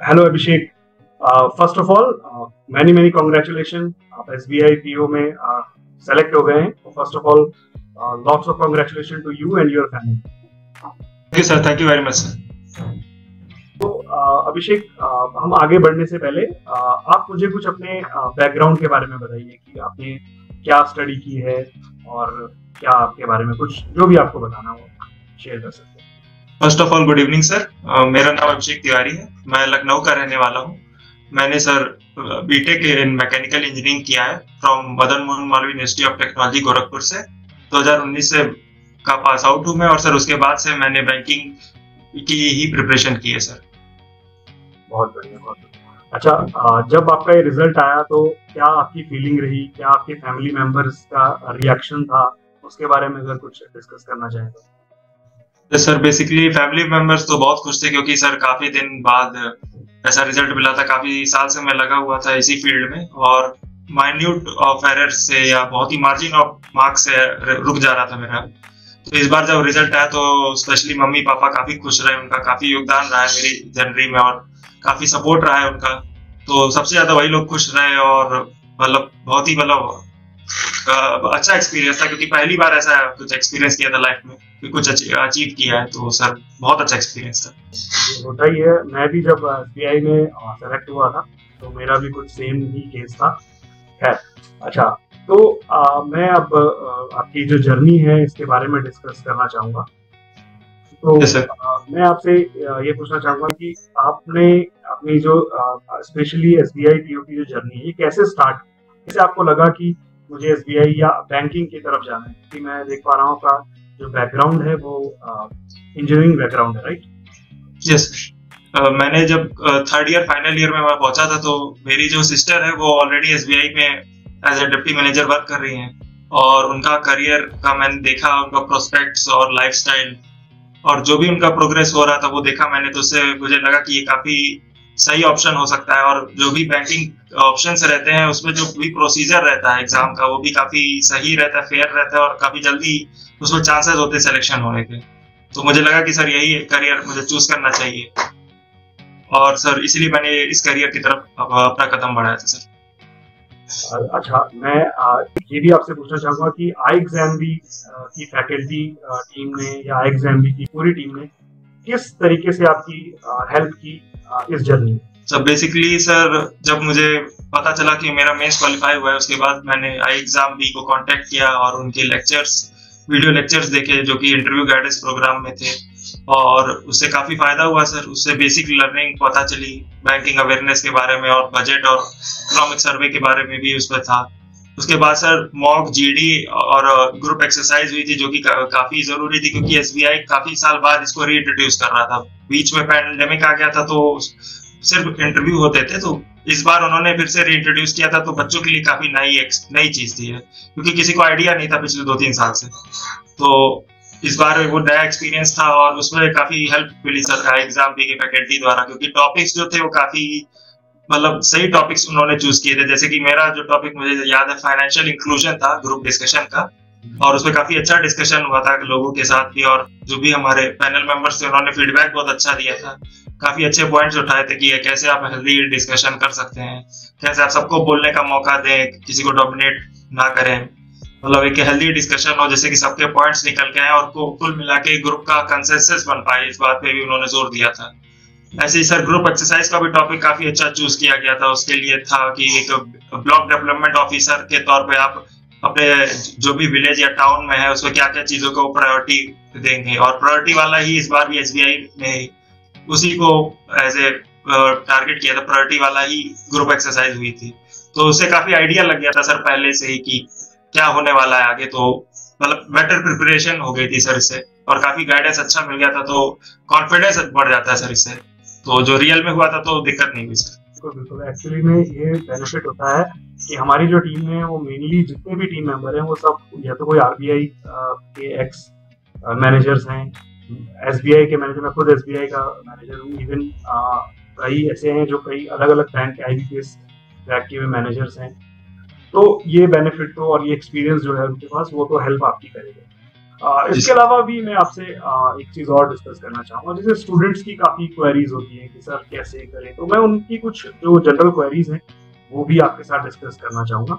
Hello Abhishek. First of all many congratulation, आप SBI PO में select हो गए हैं। First of all lots of congratulation to you and your family. Thank you sir, thank you very much sir. तो अभिषेक, हम आगे बढ़ने से पहले आप मुझे कुछ अपने बैकग्राउंड के बारे में बताइए कि आपने क्या स्टडी की है और क्या आपके बारे में कुछ जो भी आपको बताना हो शेयर कर सकते हैं। First of all good evening sir. मेरा नाम अभिषेक तिवारी है। मैं लखनऊ का रहने वाला हूँ। मैंने sir BTech in mechanical engineering किया है from Madan Mohan Malviya university of technology Gorakhpur से। 2019 से का पास आउट हूँ मैं, और सर उसके बाद से मैंने बैंकिंग की ही प्रिपरेशन की है सर। बहुत बढ़िया, बहुत बढ़िया। अच्छा, जब आपका ये रिजल्ट आया तो क्या आपकी फीलिंग रही, क्या आपके फैमिली मेंबर्स का रिएक्शन था, उसके बारे में अगर कुछ डिस्कस करना चाहें तो। सर बेसिकली फैमिली मेंबर्स तो बहुत खुश थे, क्योंकि सर काफी दिन बाद ऐसा रिजल्ट मिला था। काफी साल से मैं लगा हुआ था इसी फील्ड में, और माइन्यूट ऑफ एरर से या बहुत ही मार्जिन ऑफ मार्क्स से रुक जा रहा था मेरा। तो इस बार जब रिजल्ट आया तो स्पेशली मम्मी पापा काफी खुश रहे। उनका काफी योगदान रहा है मेरी जर्नी में, और काफी सपोर्ट रहा है उनका। तो सबसे ज्यादा वही लोग खुश रहे, और मतलब बहुत ही अच्छा एक्सपीरियंस था, क्योंकि पहली बार ऐसा कुछ एक्सपीरियंस किया था लाइफ में कि कुछ अचीव किया है। तो सर बहुत अच्छा एक्सपीरियंस था। ये होता ही है। मैं भी जब एसबीआई में सेलेक्ट हुआ था तो मेरा भी कुछ सेम ही केस था। खैर, अच्छा, तो मैं अब आपकी जो जर्नी है इसके बारे में डिस्कस करना चाहूंगा। तो Yes, sir. मैं आपसे ये पूछना चाहूंगा कि आपने अपनी जो स्पेशली एसबीआई पीओ की जो जर्नी है ये कैसे स्टार्ट, कैसे आपको लगा कि मुझे एसबीआई या बैंकिंग की तरफ जाना है? क्योंकि मैं देख पा रहा हूँ आपका जो बैकग्राउंड है वो इंजीनियरिंग बैकग्राउंड है, राइट? Yes sir. मैंने जब थर्ड ईयर फाइनल ईयर में मैं पहुंचा था, तो मेरी जो सिस्टर है वो ऑलरेडी एसबीआई में as a deputy manager work कर रही हैं, और उनका करियर का मैंने देखा, उनका प्रोस्पेक्ट्स और लाइफस्टाइल और जो भी उनका प्रोग्रेस हो रहा था वो देखा मैंने। तो उससे मुझे लगा कि ये काफी सही ऑप्शन हो सकता है, और जो भी बैंकिंग ऑप्शंस रहते हैं उसमें जो भी प्रोसीजर रहता है एग्जाम का, वो भी काफी सही रहता है, फेयर रहता है, और काफी जल्दी उसमें चांसेस होते हैं सिलेक्शन होने के। तो मुझे लगा कि सर यही करियर मुझे चूज करना चाहिए, और सर इसलिए मैंने इस करियर की तरफ अपना कदम बढ़ाया था सर। अच्छा, मैं ये भी आपसे पूछना चाहूंगा कि आई एग्जाम भी की फैकल्टी टीम ने या आई एग्जाम भी की पूरी टीम ने किस तरीके से आपकी हेल्प की इस जर्नी में? सर बेसिकली सर, जब मुझे पता चला कि मेरा मेंस क्वालिफाई हुआ है, उसके बाद मैंने आई एग्जाम बी को कांटेक्ट किया और उनके लेक्चर्स, वीडियो लेक्चर्स देखे जो कि इंटरव्यू गाइडेंस प्रोग्राम में थे, और उससे काफी फायदा हुआ सर। उससे बेसिक लर्निंग पता चली, बैंकिंग अवेयरनेस के बारे में, और बजट और इकोनॉमिक सर्वे के बारे में भी उसमें था। उसके बाद सर मॉक जीडी और ग्रुप एक्सरसाइज हुई थी, जो कि काफी जरूरी थी, क्योंकि एसबीआई काफी साल बाद इसको रीइंट्रोड्यूस कर रहा था। बीच में पैंडेमिक आ गया था तो सिर्फ इंटरव्यू होते थे, तो इस बार उन्होंने फिर से रीइंट्रोड्यूस किया था। तो बच्चों के लिए काफी नई चीज थी, क्योंकि किसी को आइडिया नहीं था पिछले 2-3 साल से। तो इस बार वो नया एक्सपीरियंस था, और उसमें काफी हेल्प मिली सर एग्जाम भी के फैकल्टी द्वारा, क्योंकि टॉपिक्स जो थे वो काफी मतलब सही टॉपिक्स उन्होंने चूज किए थे। जैसे कि मेरा जो टॉपिक मुझे याद है फाइनेंशियल इंक्लूजन था, ग्रुप डिस्कशन का, और उसमें काफी अच्छा डिस्कशन हुआ था लोगों के साथ भी, और जो भी हमारे पैनल मेंबर्स थे उन्होंने फीडबैक बहुत अच्छा दिया था। काफी अच्छे पॉइंट्स उठाए थे कि कैसे आप हेल्दी डिस्कशन कर सकते हैं, कैसे आप सबको बोलने का मौका दें, किसी को डोमिनेट ना करें, मतलब एक हेल्दी डिस्कशन हो जैसे कि सबके पॉइंट्स निकल के आए और कुल मिला के ग्रुप का कंसेंसस बन पाए। इस बात पे भी उन्होंने जोर दिया था। ऐसे ही सर ग्रुप एक्सरसाइज का भी टॉपिक काफी अच्छा चूज किया गया था। उसके लिए था कि एक ब्लॉक डेवलपमेंट ऑफिसर के तौर पे आप अपने जो भी विलेज या टाउन में है उसमें क्या क्या चीजों को प्रायोरिटी देंगे, और प्रायोरिटी वाला ही इस बार भी एसबीआई ने उसी को एज ए टारगेट किया था। प्रायोरिटी वाला ही ग्रुप एक्सरसाइज हुई थी, तो उससे काफी आइडिया लग गया था सर पहले से ही कि क्या होने वाला है आगे। तो मतलब बेटर प्रिपरेशन हो गई थी सर इससे, और काफी गाइडेंस अच्छा मिल गया था, तो कॉन्फिडेंस बढ़ जाता है सर इससे। तो जो रियल में हुआ था तो दिक्कत नहीं हुई सर। बिल्कुल बिल्कुल, एक्चुअली में ये बेनिफिट होता है कि हमारी जो टीम है वो मेनली जितने भी टीम मेंबर हैं वो सब या तो कोई आरबीआई के एक्स मैनेजर्स हैं, एसबीआई के मैनेजर, मैं खुद एसबीआई का मैनेजर हूँ। इवन कई ऐसे हैं जो कई अलग अलग बैंक के आईबीपीएस क्रैक किए हुए मैनेजर्स हैं। तो ये बेनिफिट तो और ये एक्सपीरियंस जो है उनके पास वो तो हेल्प आपकी करेगा। इसके अलावा भी मैं आपसे एक चीज और डिस्कस करना चाहूंगा, जैसे स्टूडेंट्स की काफी क्वेरीज होती हैं कि सर कैसे करें, तो मैं उनकी कुछ जो जनरल क्वेरीज हैं वो भी आपके साथ डिस्कस करना चाहूंगा।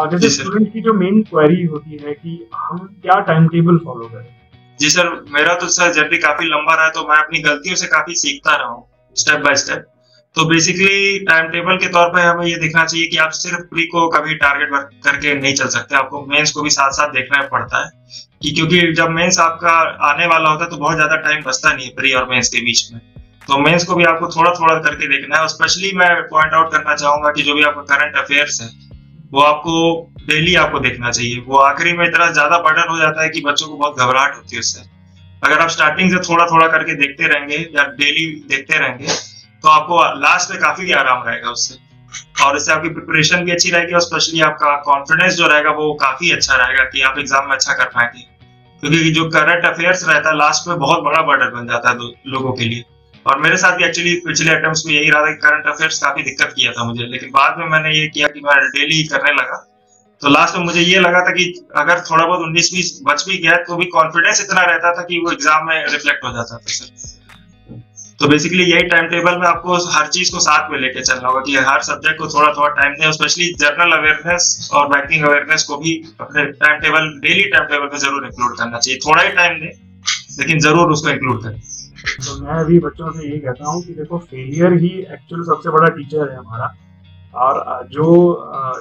जैसे स्टूडेंट की जो मेन क्वेरी होती है कि हम क्या टाइम टेबल फॉलो करें। जी सर, मेरा तो सर जर्नी काफी लंबा रहा है, तो मैं अपनी गलतियों से काफी सीखता रहा हूँ स्टेप बाय स्टेप। तो बेसिकली टाइम टेबल के तौर पे हमें ये देखना चाहिए कि आप सिर्फ प्री को कभी टारगेट वर्क करके नहीं चल सकते, आपको मेंस को भी साथ साथ देखना पड़ता है कि क्योंकि जब मेंस आपका आने वाला होता है तो बहुत ज्यादा टाइम बचता नहीं है प्री और मेंस के बीच में। तो मेंस को भी आपको थोड़ा थोड़ा करके देखना है। और स्पेशली मैं पॉइंट आउट करना चाहूंगा कि जो भी आपका करंट अफेयर्स है वो आपको डेली आपको देखना चाहिए। वो आखिरी में इतना ज्यादा बर्डन हो जाता है कि बच्चों को बहुत घबराहट होती है उससे। अगर आप स्टार्टिंग से थोड़ा थोड़ा करके देखते रहेंगे या डेली देखते रहेंगे तो आपको लास्ट में काफी आराम रहेगा उससे, और इससे आपकी प्रिपरेशन भी अच्छी रहेगी और स्पेशली आपका कॉन्फिडेंस जो रहेगा वो काफी अच्छा रहेगा कि आप एग्जाम में अच्छा कर पाएंगे। क्योंकि जो करंट अफेयर्स रहता है लास्ट में बहुत बड़ा बर्डन बन जाता है लोगों के लिए। और मेरे साथ भी एक्चुअली पिछले अटेम्प्ट्स में यही रहा था कि करंट अफेयर्स काफी दिक्कत किया था मुझे, लेकिन बाद में मैंने ये किया कि मैं डेली करने लगा। तो लास्ट में मुझे ये लगा था कि अगर थोड़ा बहुत 19-20 बच भी गया तो भी कॉन्फिडेंस इतना रहता था कि वो एग्जाम में रिफ्लेक्ट हो जाता था सर। तो बेसिकली यही टाइम टेबल में आपको हर चीज को साथ में लेके चलना होगा कि हर सब्जेक्ट को थोड़ा थोड़ा टाइम दें, स्पेशली जनरल अवेयरनेस और बैंकिंग अवेयरनेस को भी अपने time table daily time table में जरूर इंक्लूड करना चाहिए। थोड़ा ही टाइम दें लेकिन जरूर उसको इंक्लूड करें। तो मैं भी बच्चों से यही कहता हूँ कि देखो फेलियर ही एक्चुअल सबसे बड़ा टीचर है हमारा, और जो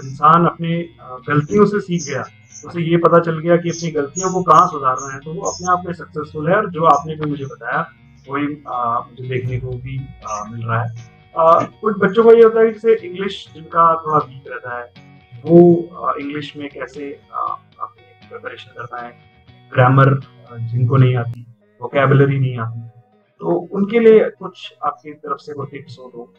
इंसान अपने गलतियों से सीख गया, उसे ये पता चल गया कि अपनी गलतियों को कहाँ सुधारना है, तो वो अपने आप में सक्सेसफुल है। और जो आपने भी मुझे बताया वही मुझे देखने को भी मिल रहा है। कुछ बच्चों को ये होता है कि जैसे इंग्लिश जिनका थोड़ा वीक रहता है वो इंग्लिश में कैसे अपनी प्रिपरेशन करना है, ग्रामर जिनको नहीं आती, वोकैबुलरी नहीं आती, तो उनके लिए कुछ आपकी तरफ से कोई टिप्स हो तो।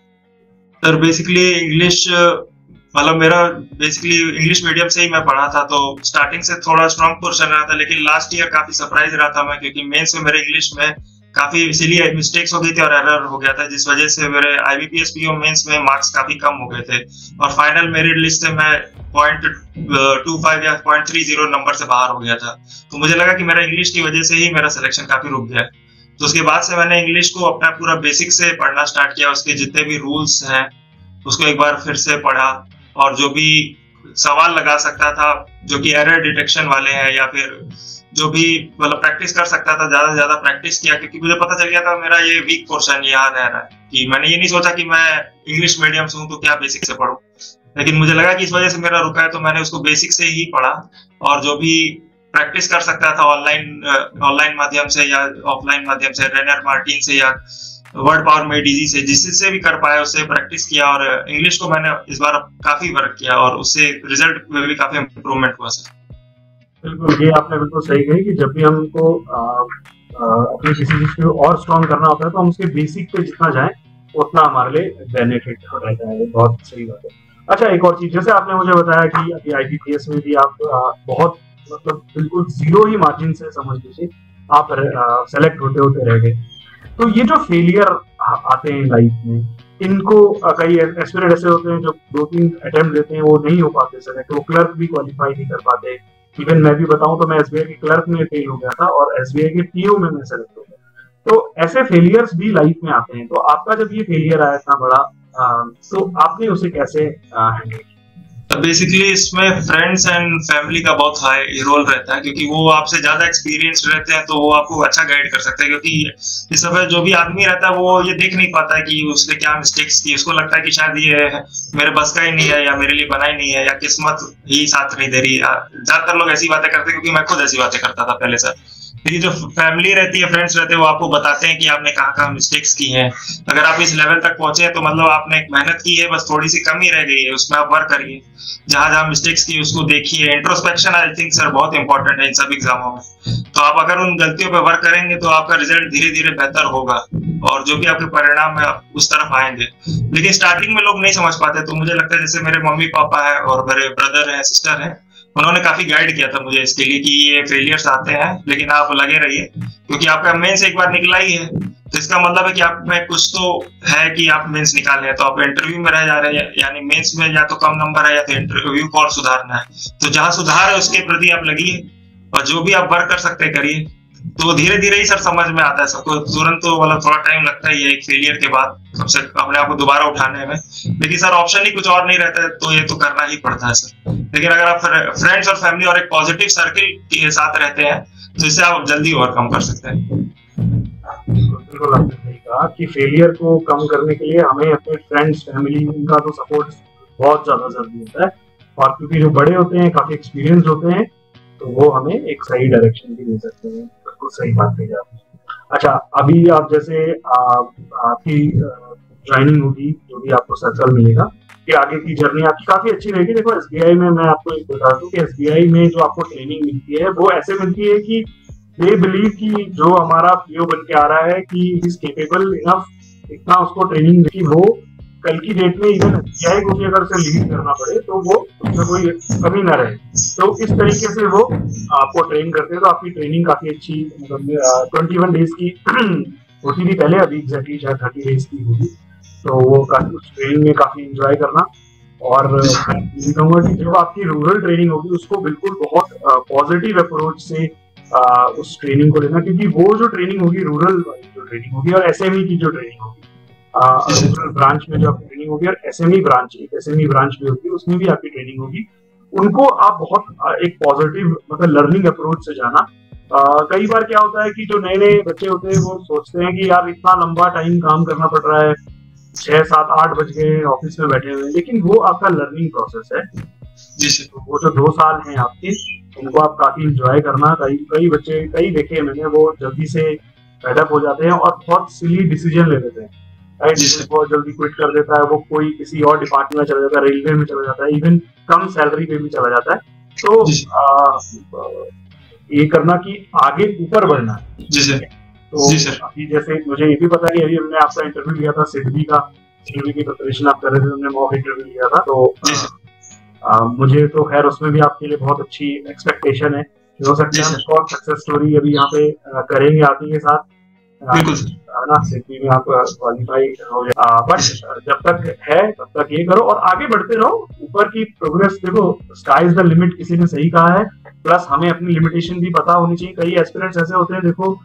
सर बेसिकली इंग्लिश मतलब मेरा बेसिकली इंग्लिश मीडियम से ही मैं पढ़ा था, तो स्टार्टिंग से थोड़ा स्ट्रॉन्ग पोर्शन रहा था, लेकिन लास्ट ईयर काफी सरप्राइज रहा था मैं, क्योंकि मेंस में मेरे इंग्लिश में काफी इसीलिए मिस्टेक्स हो गई थी और एरर हो गया था, जिस वजह से मेरे IBPS PO मेंस में मार्क्स काफी कम हो गए थे और फाइनल मेरिट लिस्ट से मैं 0.25 या 0.30 नंबर से बाहर हो गया था। तो मुझे लगा कि मेरा इंग्लिश की वजह से ही मेरा सिलेक्शन काफी रुक गया। तो उसके बाद से मैंने इंग्लिश को अपना पूरा बेसिक से पढ़ना स्टार्ट किया, उसके जितने भी रूल्स हैं उसको एक बार फिर से पढ़ा, और जो भी सवाल लगा सकता था जो कि एरर डिटेक्शन वाले हैं या फिर जो भी मतलब प्रैक्टिस कर सकता था, ज्यादा से ज्यादा प्रैक्टिस किया, क्योंकि मुझे पता चल गया था मेरा ये वीक पोर्शन यहाँ रह रहा है। कि मैंने ये नहीं सोचा कि मैं इंग्लिश मीडियम से हूँ तो क्या बेसिक से पढूं, लेकिन मुझे लगा कि इस वजह से मेरा रुका है, तो मैंने उसको बेसिक से ही पढ़ा और जो भी प्रैक्टिस कर सकता था ऑनलाइन माध्यम से या ऑफलाइन माध्यम से, रेनर मार्टिन से या वर्ड पावर में डीजी से, जिससे भी कर पाया उससे प्रैक्टिस किया। और इंग्लिश को मैंने इस बार काफी वर्क किया और उससे रिजल्ट में भी काफी इम्प्रूवमेंट हुआ सर। बिल्कुल, ये आपने बिल्कुल सही कही कि जब भी हमको अपनी किसी चीज को और स्ट्रॉन्ग करना होता है तो हम उसके बेसिक पे जितना जाएं उतना हमारे लिए बेनिफिट रहता है। बहुत सही बात है। अच्छा, एक और चीज, जैसे आपने मुझे बताया कि अभी IBPS में भी आप बहुत मतलब बिल्कुल जीरो ही मार्जिन से समझ लीजिए आप सेलेक्ट होते रह गए, तो ये जो फेलियर आते हैं लाइफ में, इनको कई एस्पिरेंट ऐसे होते हैं जो 2-3 अटेम्प्ट देते हैं वो नहीं हो पाते सेलेक्ट, वो क्लर्क भी क्वालिफाई नहीं कर पाते। इवन मैं भी बताऊं तो मैं SBI के क्लर्क में फेल हो गया था और SBI के PO में मैं सेलेक्ट हो गया। तो ऐसे फेलियर्स भी लाइफ में आते हैं, तो आपका जब ये फेलियर आया इतना बड़ा तो आपने उसे कैसे हैंडल किया? बेसिकली इसमें फ्रेंड्स एंड फैमिली का बहुत हाई रोल रहता है, क्योंकि वो आपसे ज्यादा एक्सपीरियंस रहते हैं तो वो आपको अच्छा गाइड कर सकते हैं। क्योंकि इस समय जो भी आदमी रहता है वो ये देख नहीं पाता है कि उसने क्या मिस्टेक्स की, उसको लगता है कि शायद ये मेरे बस का ही नहीं है या मेरे लिए बना ही नहीं है या किस्मत ही साथ नहीं दे रही। ज्यादातर लोग ऐसी बातें करते हैं, क्योंकि मैं खुद ऐसी बातें करता था पहले सर। लेकिन जो फैमिली रहती है, फ्रेंड्स रहते हैं, वो आपको बताते हैं कि आपने कहाँ मिस्टेक्स की हैं। अगर आप इस लेवल तक पहुंचे हैं तो मतलब आपने मेहनत की है, बस थोड़ी सी कमी रह गई है, उसमें आप वर्क करिए। जहां जहां मिस्टेक्स की उसको देखिए। इंट्रोस्पेक्शन आई थिंक सर बहुत इंपॉर्टेंट है इन सब एग्जामों में। तो आप अगर उन गलतियों पे वर्क करेंगे तो आपका रिजल्ट धीरे धीरे बेहतर होगा और जो भी आपके परिणाम है आप उस तरफ आएंगे। लेकिन स्टार्टिंग में लोग नहीं समझ पाते, तो मुझे लगता है जैसे मेरे मम्मी पापा है और मेरे ब्रदर है, सिस्टर है, उन्होंने काफी गाइड किया था मुझे इसके लिए कि ये फेलियर्स आते हैं लेकिन आप लगे रहिए, क्योंकि आपका मेंस एक बार निकला ही है तो इसका मतलब है कि आप में कुछ तो है कि आप मेंस निकाल रहे हैं। तो आप इंटरव्यू में रह जा रहे हैं, यानी मेंस में या तो कम नंबर है या तो इंटरव्यू को और सुधारना है। तो जहां सुधार है उसके प्रति आप लगिए और जो भी आप वर्क कर सकते हैं करिए। तो धीरे धीरे ही सर समझ में आता है सबको, तुरंत तो मतलब थोड़ा टाइम लगता ही है एक फेलियर के बाद सबसे अपने आप को दोबारा उठाने में, लेकिन सर ऑप्शन ही कुछ और नहीं रहता है, तो ये तो करना ही पड़ता है सर। लेकिन अगर आप फ्रेंड्स और फैमिली और एक पॉजिटिव सर्किल के साथ रहते हैं तो इससे आप जल्दी ओवरकम कर सकते हैं। बिल्कुल आपने सही कहा कि फेलियर को कम करने के लिए हमें अपने फ्रेंड्स फैमिली उनका तो सपोर्ट बहुत ज्यादा जरूरी होता है, और क्योंकि जो बड़े होते हैं काफी एक्सपीरियंस होते हैं तो वो हमें एक सही डायरेक्शन भी दे सकते हैं। बिल्कुल सही बात कही आपने। अच्छा, अभी आप जैसे आपकी ज्वाइनिंग होगी, जो भी आपको सर्कल मिलेगा कि आगे की जर्नी आपकी काफी अच्छी रहेगी। देखो एसबीआई में मैं आपको एक बता दूं कि एसबीआई में जो आपको ट्रेनिंग मिलती है वो ऐसे मिलती है कि दे बिलीव कि जो हमारा पीओ बन के आ रहा है कि इज केपेबल इनफ, इतना उसको ट्रेनिंग कि वो कल की डेट में इवन एसबीआई को भी अगर उसे लीड करना पड़े तो वो उसमें कोई कमी ना रहे। तो इस तरीके से वो आपको ट्रेन करते हैं। तो आपकी ट्रेनिंग काफी अच्छी, मतलब 21 डेज की होती थी पहले, अभी एग्जैक्टली शायद 30 डेज की होगी। तो वो काफी उस ट्रेनिंग में काफी इंजॉय करना। और मैं ये कहूंगा कि जब आपकी रूरल ट्रेनिंग होगी उसको बिल्कुल बहुत पॉजिटिव अप्रोच से उस ट्रेनिंग को लेना, क्योंकि वो जो ट्रेनिंग होगी रूरल वाली जो ट्रेनिंग होगी और एसएमई की जो ट्रेनिंग होगी, रूरल ब्रांच में जो आपकी ट्रेनिंग होगी और एसएमई ब्रांच, एक एसएमई ब्रांच भी होगी उसमें भी आपकी ट्रेनिंग होगी, उनको आप बहुत एक पॉजिटिव मतलब लर्निंग अप्रोच से जाना। कई बार क्या होता है कि जो नए नए बच्चे होते हैं वो सोचते हैं कि यार इतना लंबा टाइम काम करना पड़ रहा है, 6, 7, 8 बज गए ऑफिस में बैठे हुए, लेकिन वो आपका लर्निंग प्रोसेस है। तो वो जो 2 साल हैं आपके, उनको आप काफी इंजॉय करना। कई बच्चे, कई देखे मैंने, वो जल्दी से फेडअप हो जाते हैं और बहुत सिली डिसीजन ले लेते हैं, राइट। बहुत जल्दी क्विट कर देता है वो, कोई किसी और डिपार्टमेंट में चला जाता है, रेलवे में चला जाता है, इवन कम सैलरी पे भी चला जाता है। तो ये करना कि आगे ऊपर बढ़ना है। तो अभी जैसे मुझे ये भी पता है कि अभी हमने आपका इंटरव्यू लिया था सिडबी का, सिडबी की प्रिपरेशन आप कर रहे थे, हमने मॉक इंटरव्यू लिया था। तो मुझे तो खैर उसमें भी आपके लिए बहुत अच्छी एक्सपेक्टेशन है। हो सकता है हम और सक्सेस स्टोरी अभी यहाँ पे करेंगे आप ही के साथ, ना सिडबी में आप क्वालिफाई हो जाए। बट जब तक है तब तक ये करो और आगे बढ़ते रहो। ऊपर की प्रोग्रेस देखो, स्काई इज द लिमिट किसी ने सही कहा है। प्लस हमें अपनी लिमिटेशन भी पता होनी चाहिए। कई एस्पिरेंट्स ऐसे होते हैं देखो,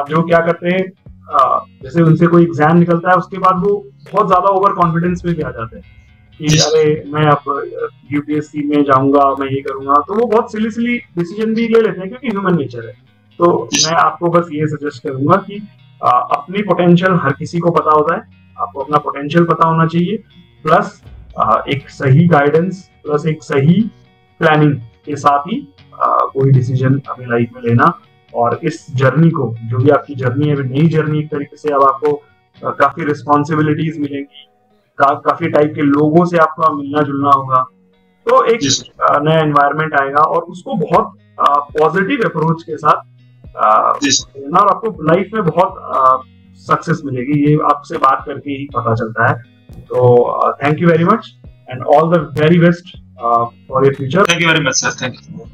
जो क्या करते हैं, जैसे उनसे कोई एग्जाम निकलता है उसके बाद वो बहुत ज्यादा ओवर कॉन्फिडेंस में भी आ जाते हैं कि अरे मैं अब यूपीएससी में जाऊंगा, मैं ये करूंगा, तो वो बहुत सिली डिसीजन भी ले लेते हैं क्योंकि ह्यूमन नेचर है। तो मैं आपको बस ये सजेस्ट करूंगा कि अपनी पोटेंशियल हर किसी को पता होता है, आपको अपना पोटेंशियल पता होना चाहिए, प्लस एक सही गाइडेंस, प्लस एक सही प्लानिंग के साथ ही कोई डिसीजन अपनी लाइफ में लेना। और इस जर्नी को, जो भी आपकी जर्नी है, नई जर्नी एक तरीके से, अब आपको काफी रिस्पॉन्सिबिलिटीज मिलेंगी, काफी टाइप के लोगों से आपका मिलना जुलना होगा, तो एक नया एनवायरनमेंट आएगा और उसको बहुत पॉजिटिव अप्रोच के साथ लेना, और आपको लाइफ में बहुत सक्सेस मिलेगी। ये आपसे बात करके ही पता चलता है। तो thank you very much and all the very best for your future. Thank you very much sir, thank you.